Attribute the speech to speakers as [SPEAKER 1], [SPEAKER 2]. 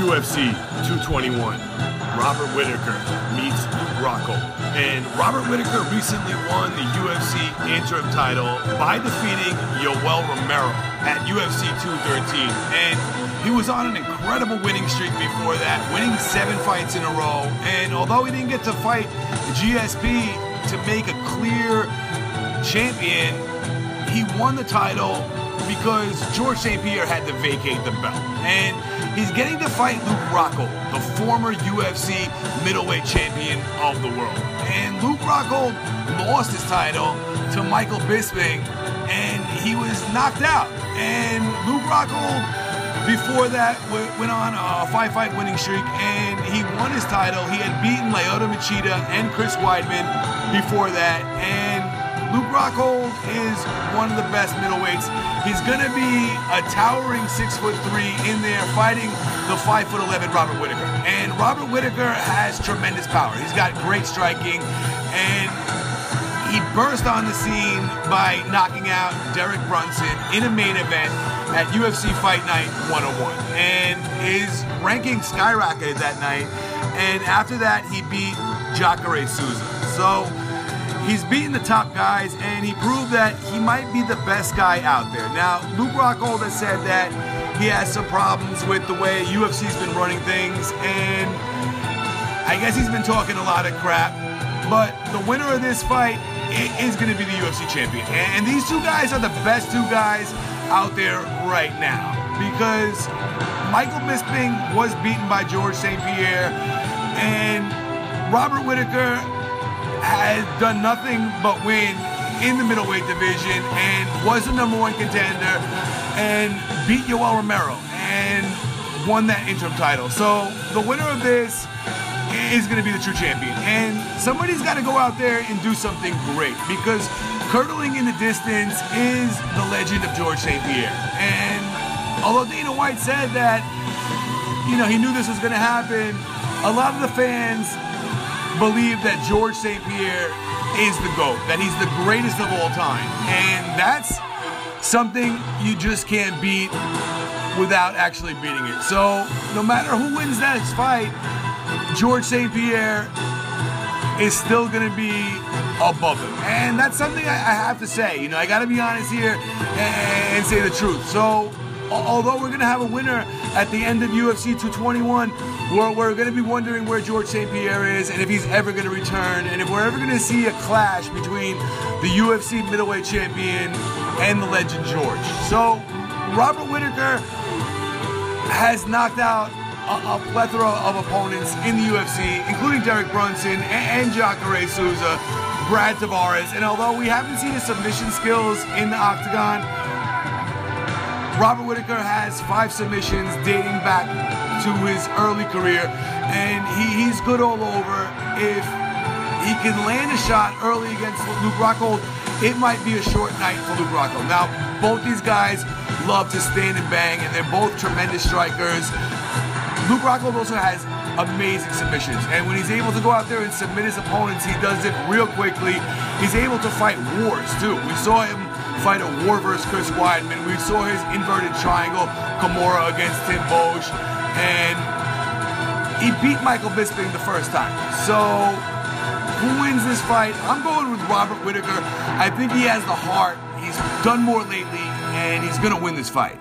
[SPEAKER 1] UFC 221, Robert Whittaker meets Rockhold. And Robert Whittaker recently won the UFC interim title by defeating Yoel Romero at UFC 213. And he was on an incredible winning streak before that, winning 7 fights in a row. And although he didn't get to fight GSP to make a clear champion, he won the title because George St. Pierre had to vacate the belt. And he's getting to fight Luke Rockhold, the former UFC middleweight champion of the world. And Luke Rockhold lost his title to Michael Bisping, and he was knocked out. And Luke Rockhold, before that, went on a 5-fight winning streak, and he won his title. He had beaten Lyoto Machida and Chris Weidman before that, and Luke Rockhold is one of the best middleweights. He's going to be a towering 6'3" in there fighting the 5'11" Robert Whittaker. And Robert Whittaker has tremendous power. He's got great striking, and he burst on the scene by knocking out Derek Brunson in a main event at UFC Fight Night 101. And his ranking skyrocketed that night, and after that he beat Jacare Souza. So he's beaten the top guys, and he proved that he might be the best guy out there. Now, Luke Rockhold has said that he has some problems with the way UFC's been running things, and I guess he's been talking a lot of crap, but the winner of this fight is going to be the UFC champion. And these two guys are the best two guys out there right now, because Michael Bisping was beaten by George St. Pierre, and Robert Whittaker has done nothing but win in the middleweight division and was the #1 contender and beat Yoel Romero and won that interim title. So the winner of this is going to be the true champion. And somebody's got to go out there and do something great, because curdling in the distance is the legend of George St. Pierre. And although Dana White said that, he knew this was going to happen, a lot of the fans believe that George St. Pierre is the GOAT, that he's the greatest of all time. And that's something you just can't beat without actually beating it. So no matter who wins that fight, George St. Pierre is still going to be above him. And that's something I have to say. I got to be honest here and say the truth. So although we're going to have a winner at the end of UFC 221, we're going to be wondering where George St. Pierre is and if he's ever going to return, and if we're ever going to see a clash between the UFC middleweight champion and the legend George. So Robert Whittaker has knocked out a plethora of opponents in the UFC, including Derek Brunson and Jacare Souza, Brad Tavares, and although we haven't seen his submission skills in the octagon, Robert Whittaker has 5 submissions dating back to his early career, and he's good all over. If he can land a shot early against Luke Rockhold, it might be a short night for Luke Rockhold. Now, both these guys love to stand and bang, and they're both tremendous strikers. Luke Rockhold also has amazing submissions, and when he's able to go out there and submit his opponents, he does it real quickly. He's able to fight wars, too. We saw him fight a war versus Chris Weidman. We saw his inverted triangle Kimura against Tim Bosch, and he beat Michael Bisping the first time. So who wins this fight? I'm going with Robert Whittaker. I think he has the heart. He's done more lately, and he's going to win this fight.